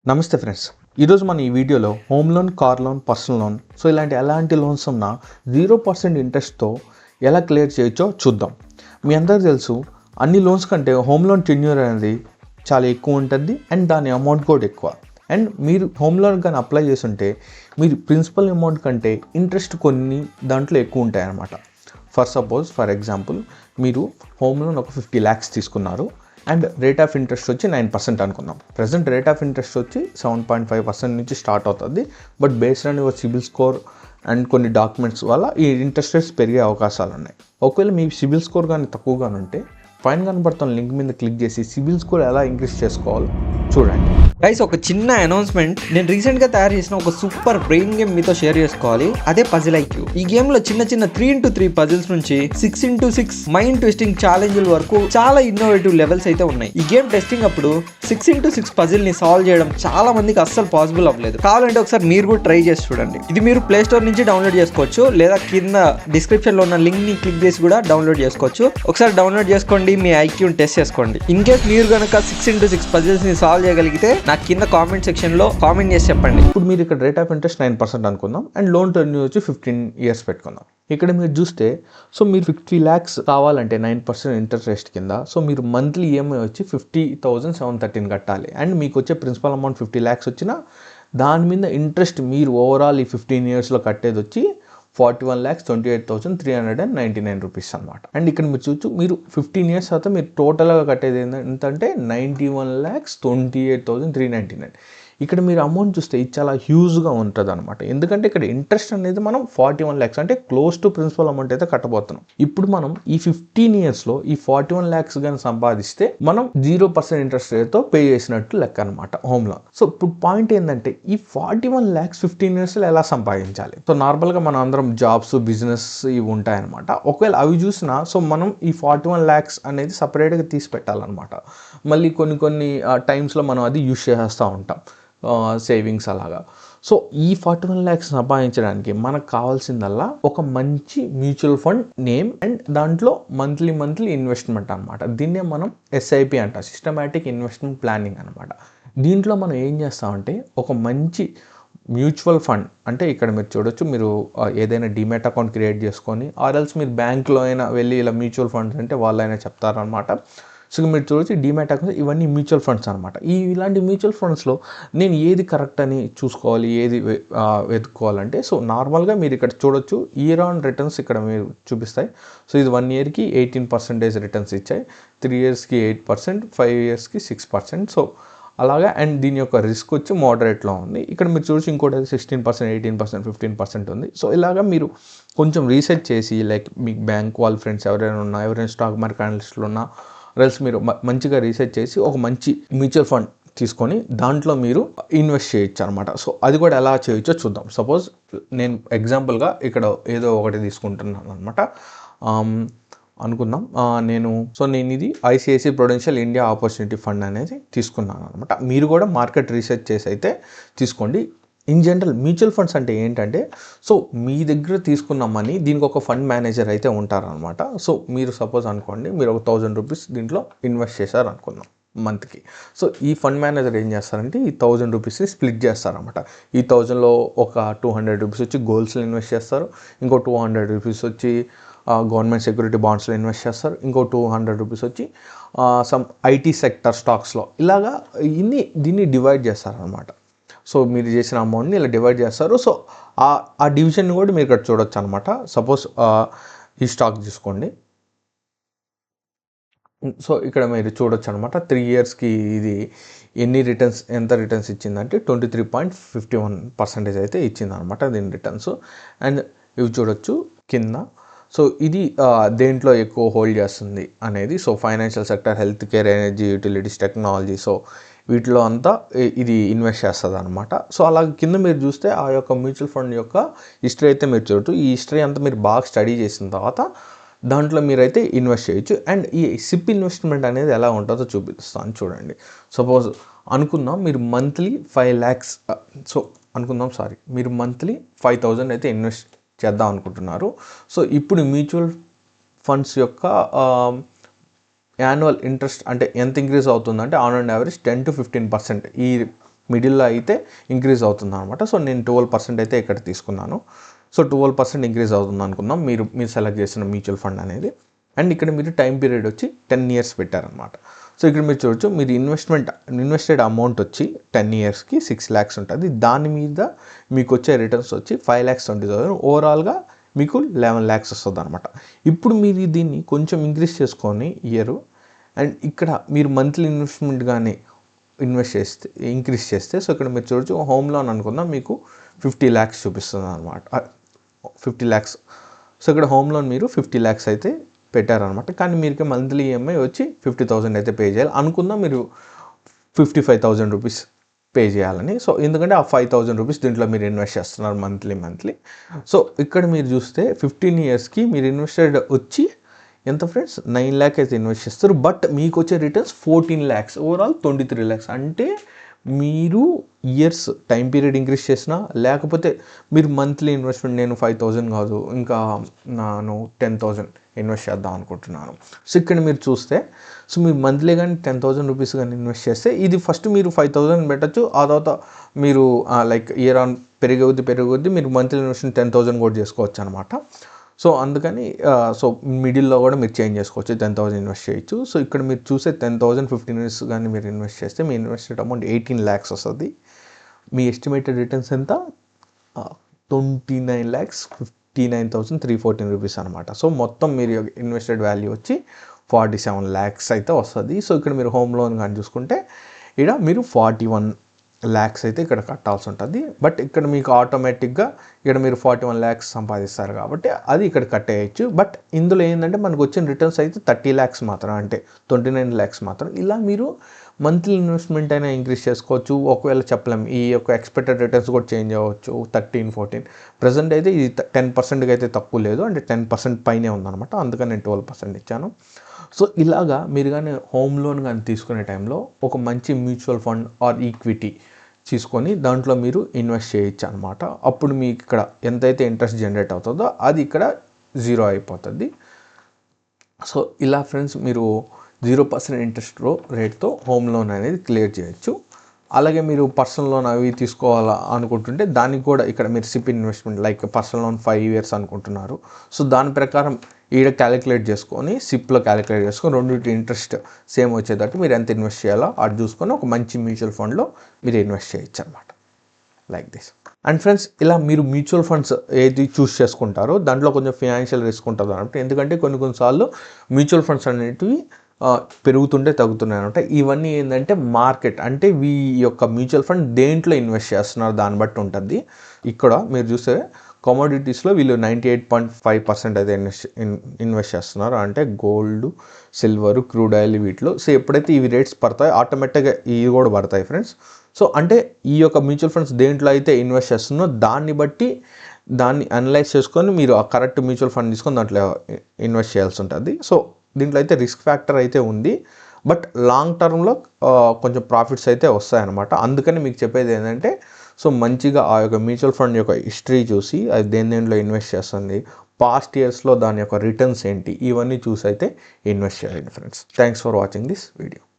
నమస్తే ఫ్రెండ్స్. ఈరోజు మనం ఈ వీడియోలో home loan, car loan, personal loan ఎలాంటి లోన్స్ ఉన్నా 0% ఇంట్రెస్ట్తో ఎలా క్లియర్ చేయొచ్చో చూద్దాం. మీ అందరికీ తెలుసు, అన్ని లోన్స్ కంటే హోమ్ లోన్ టెన్యూర్ అనేది చాలా ఎక్కువ ఉంటుంది అండ్ దాని అమౌంట్ కూడా ఎక్కువ. అండ్ మీరు హోమ్ లోన్ కానీ అప్లై చేస్తుంటే మీరు ప్రిన్సిపల్ అమౌంట్ కంటే ఇంట్రెస్ట్ కొన్ని దాంట్లో ఎక్కువ ఉంటాయి అన్నమాట. ఫర్ ఎగ్జాంపుల్ మీరు హోమ్ లోన్ ఒక 50 lakhs తీసుకున్నారు అండ్ రేట్ ఆఫ్ ఇంట్రెస్ట్ వచ్చి 9% అనుకుందాం. ప్రజెంట్ రేట్ ఆఫ్ ఇంట్రెస్ట్ వచ్చి 7.5% నుంచి స్టార్ట్ అవుతుంది. But based on your CIBIL score and కొన్ని డాక్యుమెంట్స్ వల్ల ఈ ఇంట్రెస్ట్ రేట్స్ పెరిగే అవకాశాలు ఉన్నాయి. ఒకవేళ మీ సిబిల్ స్కోర్ కానీ తక్కువగా ఉంటే పైన కనబడుతున్న లింక్ మీద క్లిక్ చేసి సిబిల్ స్కోర్ ఎలా ఇంక్రీజ్ చేసుకోవాలో చూడండి. గైస్, ఒక చిన్న అనౌన్స్మెంట్. నేను రీసెంట్గా తయారు చేసిన ఒక సూపర్ బ్రెయిన్ గేమ్ మీతో షేర్ చేసుకోవాలి. అదే పజిల్ ఐక్యూ. ఈ గేమ్లో చిన్న 3x3 పజిల్స్ నుంచి 6x6 మైండ్ ట్విస్టింగ్ ఛాలెంజ్ల వరకు చాలా ఇన్నోవేటివ్ లెవెల్స్ అయితే ఉన్నాయి. ఈ గేమ్ టెస్టింగ్ అప్పుడు 6x6 పజిల్ ని సాల్వ్ చేయడం చాలా మందికి అస్సలు పాసిబుల్ అవ్వలేదు. కావాలంటే ఒకసారి మీరు కూడా ట్రై చేసి చూడండి. ఇది మీరు ప్లే స్టోర్ నుంచి డౌన్లోడ్ చేసుకోవచ్చు, లేదా కింద డిస్క్రిప్షన్ లో ఉన్న లింక్ ని క్లిక్ చేసి కూడా డౌన్లోడ్ చేసుకోవచ్చు. ఒకసారి డౌన్లోడ్ చేసుకోండి, మీ ఐక్యూని టెస్ట్ చేసుకోండి. ఇన్ కేస్ మీరు కనుక 6x6 పజిల్స్ ని సాల్వ్ చేయగలిగితే నాకు కింద కామెంట్ సెక్షన్ లో కామెంట్ చేసి చెప్పండి. ఇప్పుడు మీరు ఇక్కడ రేట్ ఆఫ్ ఇంట్రెస్ట్ 9% అనుకుందాం అండ్ లోన్ టెన్యూర్ వచ్చి 15 years పెట్టుకుందాం. ఇక్కడ మీరు చూస్తే మీరు 50 lakhs కావాలంటే 9% ఇంట్రెస్ట్ రేట్ కింద మీరు మంత్లీ ఈఎంఐ వచ్చి 50,713 కట్టాలి. అండ్ మీకు వచ్చే ప్రిన్సిపల్ అమౌంట్ 50 lakhs వచ్చినా దాని మీద ఇంట్రెస్ట్ మీరు ఓవరాల్ ఈ 15 yearsలో కట్టేది వచ్చి 41,28,399 rupees అనమాట. అండ్ ఇక్కడ మీరు చూచు, మీరు 15 years తర్వాత మీరు టోటల్గా కట్టేది ఏంటంటే 91,28,399. ఇక్కడ మీరు అమౌంట్ చూస్తే ఇది చాలా హ్యూజ్గా ఉంటుంది అనమాట. ఎందుకంటే ఇక్కడ ఇంట్రెస్ట్ అనేది మనం 41 lakhs అంటే క్లోజ్ టు ప్రిన్సిపల్ అమౌంట్ అయితే కట్టబోతున్నాం. ఇప్పుడు మనం ఈ 15 yearsలో ఈ 41 lakhs కానీ సంపాదిస్తే మనం 0% ఇంట్రెస్ట్ రేట్తో పే చేసినట్టు లెక్క అనమాట హోమ్ లోన్. ఇప్పుడు పాయింట్ ఏంటంటే ఈ 41 lakhs 15 yearsలో ఎలా సంపాదించాలి? నార్మల్గా మనం అందరం జాబ్స్, బిజినెస్ ఇవి ఉంటాయన్నమాట. ఒకవేళ అవి చూసినా మనం ఈ 41 lakhs అనేది సపరేట్గా తీసి పెట్టాలన్నమాట. మళ్ళీ కొన్ని టైమ్స్లో మనం అది యూజ్ చేస్తూ ఉంటాం, సేవింగ్స్ అలాగా. ఈ 41 lakhs సంపాదించడానికి మనకు కావాల్సిందల్లా ఒక మంచి మ్యూచువల్ ఫండ్ నేమ్ అండ్ దాంట్లో మంత్లీ ఇన్వెస్ట్మెంట్ అనమాట. దీన్నే మనం SIP అంట, సిస్టమాటిక్ ఇన్వెస్ట్మెంట్ ప్లానింగ్ అనమాట. దీంట్లో మనం ఏం చేస్తామంటే ఒక మంచి మ్యూచువల్ ఫండ్ అంటే ఇక్కడ మీరు చూడొచ్చు, మీరు ఏదైనా డిమాట్ అకౌంట్ క్రియేట్ చేసుకొని ఆర్ఎల్స్ మీరు బ్యాంక్లో అయినా వెళ్ళి ఇలా మ్యూచువల్ ఫండ్స్ అంటే వాళ్ళైనా చెప్తారనమాట. మీరు చూడొచ్చు డిమాట్ అకౌంట్స్ ఇవన్నీ మ్యూచువల్ ఫండ్స్ అనమాట. ఇలాంటి మ్యూచువల్ ఫండ్స్లో నేను ఏది కరెక్ట్ అని చూసుకోవాలి, ఏది వెతుక్కోవాలంటే నార్మల్గా మీరు ఇక్కడ చూడొచ్చు ఇయర్ ఆన్ రిటర్న్స్ ఇక్కడ మీరు చూపిస్తాయి. ఇది 1 yearకి 18% రిటర్న్స్ ఇచ్చాయి, 3 yearsకి 8%, 5 yearsకి 6%. అలాగా. అండ్ దీని యొక్క రిస్క్ వచ్చి మోడరేట్లో ఉంది. ఇక్కడ మీరు చూసి ఇంకోటి 16%, 18%, 15% ఉంది. ఇలాగా మీరు కొంచెం రీసెర్చ్ చేసి లైక్ మీ బ్యాంక్ వాళ్ళ ఫ్రెండ్స్ ఎవరైనా స్టాక్ మార్కెట్ అనలిస్టులు ఉన్నా రెల్స్ మీరు మంచిగా రీసెర్చ్ చేసి ఒక మంచి మ్యూచువల్ ఫండ్ తీసుకొని దాంట్లో మీరు ఇన్వెస్ట్ చేయొచ్చు అనమాట. అది కూడా ఎలా చేయొచ్చో చూద్దాం. సపోజ్ నేను ఎగ్జాంపుల్గా ఇక్కడ ఏదో ఒకటి తీసుకుంటున్నాను అనమాట అనుకుందాం. నేను ఇది ICICI Prudential India Opportunity Fund అనేది తీసుకున్నాను అనమాట. మీరు కూడా మార్కెట్ రీసెర్చ్ చేసి అయితే తీసుకోండి. ఇన్ జనరల్ మ్యూచువల్ ఫండ్స్ అంటే ఏంటంటే మీ దగ్గర తీసుకున్న మనీ దీనికి ఒక ఫండ్ మేనేజర్ అయితే ఉంటారనమాట. మీరు సపోజ్ అనుకోండి, మీరు ఒక 1,000 rupees దీంట్లో ఇన్వెస్ట్ చేశారు అనుకుందాం మంత్కి. ఈ ఫండ్ మేనేజర్ ఏం చేస్తారంటే ఈ 1,000 rupeesని స్ప్లిట్ చేస్తారనమాట. ఈ 1,000లో ఒక 200 rupees వచ్చి గోల్డ్స్లో ఇన్వెస్ట్ చేస్తారు, ఇంకో 200 rupees వచ్చి గవర్నమెంట్ సెక్యూరిటీ బాండ్స్లో ఇన్వెస్ట్ చేస్తారు, ఇంకో 200 rupees వచ్చి సమ్ IT సెక్టర్ స్టాక్స్లో. ఇలాగా దీన్ని డివైడ్ చేస్తారనమాట. మీరు చేసిన అమౌంట్ని ఇలా డివైడ్ చేస్తారు. ఆ డివిజన్ కూడా మీరు ఇక్కడ చూడొచ్చు అనమాట. సపోజ్ ఈ స్టాక్ తీసుకోండి. ఇక్కడ మీరు చూడొచ్చు అనమాట 3 yearsకి ఇది ఎంత రిటర్న్స్ ఇచ్చిందంటే 23.51% అయితే ఇచ్చిందనమాట దీని రిటర్న్స్. అండ్ ఇవి చూడొచ్చు కింద. ఇది దేంట్లో ఎక్కువ హోల్డ్ చేస్తుంది అనేది. Financial sector, health care, energy, utilities, technology వీటిలో అంతా ఇది ఇన్వెస్ట్ చేస్తుంది అనమాట. అలాగే కింద మీరు చూస్తే ఆ యొక్క మ్యూచువల్ ఫండ్ యొక్క హిస్టరీ అయితే మీరు చూడొచ్చు. ఈ హిస్టరీ అంతా మీరు బాగా స్టడీ చేసిన తర్వాత దాంట్లో మీరైతే ఇన్వెస్ట్ చేయొచ్చు. అండ్ ఈ SIP ఇన్వెస్ట్మెంట్ అనేది ఎలా ఉంటుందో చూపిస్తాను చూడండి. సపోజ్ అనుకుందాం మీరు మంత్లీ 5 lakhs మీరు మంత్లీ 5,000 అయితే ఇన్వెస్ట్ చేద్దాం అనుకుంటున్నారు. ఇప్పుడు మ్యూచువల్ ఫండ్స్ యొక్క యాన్యువల్ ఇంట్రెస్ట్ అంటే ఎంత ఇంక్రీజ్ అవుతుందంటే ఆన్ అండ్ యావరేజ్ 10 to 15% ఈ మిడిల్లో అయితే ఇంక్రీజ్ అవుతుంది అనమాట. సో నేను 12% అయితే ఇక్కడ తీసుకున్నాను. సో 12% ఇంక్రీజ్ అవుతుంది అనుకుందాం మీరు సెలెక్ట్ చేసిన మ్యూచువల్ ఫండ్ అనేది. అండ్ ఇక్కడ మీరు టైం పీరియడ్ వచ్చి 10 years పెట్టారనమాట. సో ఇక్కడ మీరు చూడొచ్చు, మీరు ఇన్వెస్టెడ్ అమౌంట్ వచ్చి 10 yearsకి 6 lakhs ఉంటుంది. దాని మీద మీకు వచ్చే రిటర్న్స్ వచ్చి 5,20,000, ఓవరాల్గా మీకు 11 lakhs వస్తుంది అనమాట. ఇప్పుడు మీరు దీన్ని కొంచెం ఇంక్రీజ్ చేసుకొని ఇయర్, అండ్ ఇక్కడ మీరు మంత్లీ ఇన్వెస్ట్మెంట్ కానీ ఇంక్రీజ్ చేస్తే, సో ఇక్కడ మీరు చూడొచ్చు హోమ్ లోన్ అనుకుందాం మీకు 50 lakhs చూపిస్తుంది అనమాట. 50 lakhs. సో ఇక్కడ హోమ్ లోన్ మీరు 50 lakhs అయితే పెట్టారనమాట. కానీ మీరు మంత్లీ ఈఎంఐ వచ్చి 50,000 అయితే పే చేయాలి అనుకుందాం. మీరు 55,000 రూపీస్ పే చేయాలని. సో ఎందుకంటే ఆ 5,000 రూపీస్ దీంట్లో మీరు ఇన్వెస్ట్ చేస్తున్నారు మంత్లీ. సో ఇక్కడ మీరు చూస్తే 15 yearsకి మీరు ఇన్వెస్టెడ్ వచ్చి ఎంత ఫ్రెండ్స్, 9 lakhs అయితే ఇన్వెస్ట్ చేస్తారు. బట్ మీకు వచ్చే రిటర్న్స్ 14 lakhs, ఓవరాల్ 23 lakhs. అంటే మీరు ఇయర్స్ టైం పీరియడ్ ఇంక్రీజ్ చేసినా, లేకపోతే మీరు మంత్లీ ఇన్వెస్ట్మెంట్ నేను 5,000 కాదు ఇంకా నేను 10,000 ఇన్వెస్ట్ చేద్దాం అనుకుంటున్నాను. సో ఇక్కడ మీరు చూస్తే, సో మీరు మంత్లీ కానీ 10,000 రూపీస్ కానీ ఇన్వెస్ట్ చేస్తే, ఇది ఫస్ట్ మీరు 5,000 పెట్టచ్చు. ఆ తర్వాత మీరు లైక్ ఇయర్ ఆన్ పెరిగొద్ది మీరు మంత్లీ ఇన్వెస్ట్మెంట్ 10,000 కూడా చేసుకోవచ్చు అనమాట. సో అందుకని సో మిడిల్లో కూడా మీరు చేంజ్ చేసుకోవచ్చు, 10,000 ఇన్వెస్ట్ చేయొచ్చు. సో ఇక్కడ మీరు చూసే 10,000 15 years కానీ మీరు ఇన్వెస్ట్ చేస్తే మీ ఇన్వెస్టెడ్ అమౌంట్ 18 lakhs వస్తుంది. మీ ఎస్టిమేటెడ్ రిటర్న్స్ ఎంత, 29,59,314 రూపీస్ అనమాట. సో మొత్తం మీరు ఇన్వెస్టెడ్ వాల్యూ వచ్చి 47 lakhs అయితే వస్తుంది. సో ఇక్కడ మీరు హోమ్ లోన్ కానీ చూసుకుంటే ఇక్కడ మీరు 41 lakhs అయితే ఇక్కడ కట్టాల్సి ఉంటుంది. బట్ ఇక్కడ మీకు ఆటోమేటిక్గా ఇక్కడ మీరు 41 lakhs సంపాదిస్తారు కాబట్టి అది ఇక్కడ కట్టేయచ్చు. బట్ ఇందులో ఏంటంటే మనకు వచ్చిన రిటర్న్స్ అయితే 30 lakhs మాత్రం, అంటే 29 lakhs మాత్రం. ఇలా మీరు మంత్లీ ఇన్వెస్ట్మెంట్ అయినా ఇంక్రీజ్ చేసుకోవచ్చు. ఒకవేళ చెప్పలేం, ఈ యొక్క ఎక్స్పెక్టెడ్ రిటర్న్స్ కూడా చేంజ్ అవ్వచ్చు. 13, 14 ప్రజెంట్ అయితే ఇది 10%కి అయితే తక్కువ లేదు, అంటే 10% పైనే ఉందన్నమాట. అందుకని నేను 12% ఇచ్చాను. సో ఇలాగా మీరు కానీ హోమ్ లోన్ కానీ తీసుకునే టైంలో ఒక మంచి మ్యూచువల్ ఫండ్ ఆర్ ఈక్విటీ తీసుకొని దాంట్లో మీరు ఇన్వెస్ట్ చేయొచ్చు అనమాట. అప్పుడు మీకు ఇక్కడ ఎంతైతే ఇంట్రెస్ట్ జనరేట్ అవుతుందో అది ఇక్కడ 0 అయిపోతుంది. సో ఇలా ఫ్రెండ్స్ మీరు 0% ఇంట్రెస్ట్ రేట్తో హోమ్ లోన్ అనేది క్లియర్ చేయొచ్చు. అలాగే మీరు పర్సనల్ లోన్ అవి తీసుకోవాలా అనుకుంటుంటే దానికి కూడా ఇక్కడ మీరు SIP investment like personal loan 5 years అనుకుంటున్నారు. సో దాని ప్రకారం ఈడ క్యాలిక్యులేట్ చేసుకొని సిప్లో క్యాలిక్యులేట్ చేసుకొని రెండింటి ఇంట్రెస్ట్ సేమ్ వచ్చేటట్టు మీరు ఎంత ఇన్వెస్ట్ చేయాలో అది చూసుకొని ఒక మంచి మ్యూచువల్ ఫండ్లో మీరు ఇన్వెస్ట్ చేయొచ్చు అనమాట, లైక్ దిస్. అండ్ ఫ్రెండ్స్ ఇలా మీరు మ్యూచువల్ ఫండ్స్ ఏది చూస్ చేసుకుంటారో దాంట్లో కొంచెం ఫైనాన్షియల్ రిస్క్ ఉంటుంది అనమాట. ఎందుకంటే కొన్నిసార్లు మ్యూచువల్ ఫండ్స్ అనేటివి పెరుగుతుంటే తగ్గుతున్నాయి అనమాట. ఇవన్నీ ఏంటంటే మార్కెట్, అంటే ఈ యొక్క మ్యూచువల్ ఫండ్ దేంట్లో ఇన్వెస్ట్ చేస్తున్నారు దాన్ని బట్టి ఉంటుంది. ఇక్కడ మీరు చూస్తే కమోడిటీస్లో వీళ్ళు 98.5% అయితే ఇన్వెస్ట్ చేస్తున్నారు, అంటే గోల్డ్, సిల్వర్, క్రూడ్ ఆయిల్ వీటిలో. సో ఎప్పుడైతే ఇవి రేట్స్ పడతాయో ఆటోమేటిక్గా ఇవి కూడా పడతాయి ఫ్రెండ్స్. సో అంటే ఈ యొక్క మ్యూచువల్ ఫండ్స్ దేంట్లో అయితే ఇన్వెస్ట్ చేస్తుందో దాన్ని బట్టి దాన్ని అనలైజ్ చేసుకొని మీరు ఆ కరెక్ట్ మ్యూచువల్ ఫండ్ తీసుకొని దాంట్లో ఇన్వెస్ట్ చేయాల్సి ఉంటుంది. సో దీంట్లో అయితే రిస్క్ ఫ్యాక్టర్ అయితే ఉంది, బట్ లాంగ్ టర్మ్లో కొంచెం ప్రాఫిట్స్ అయితే వస్తాయన్నమాట. అందుకని మీకు చెప్పేది ఏంటంటే, సో మంచిగా ఆ యొక్క మ్యూచువల్ ఫండ్ యొక్క హిస్టరీ చూసి అది దేంట్లో ఇన్వెస్ట్ చేస్తుంది, పాస్ట్ ఇయర్స్లో దాని యొక్క రిటర్న్స్ ఏంటి, ఇవన్నీ చూసి అయితే ఇన్వెస్ట్ చేయండి friends. Thanks for watching this video.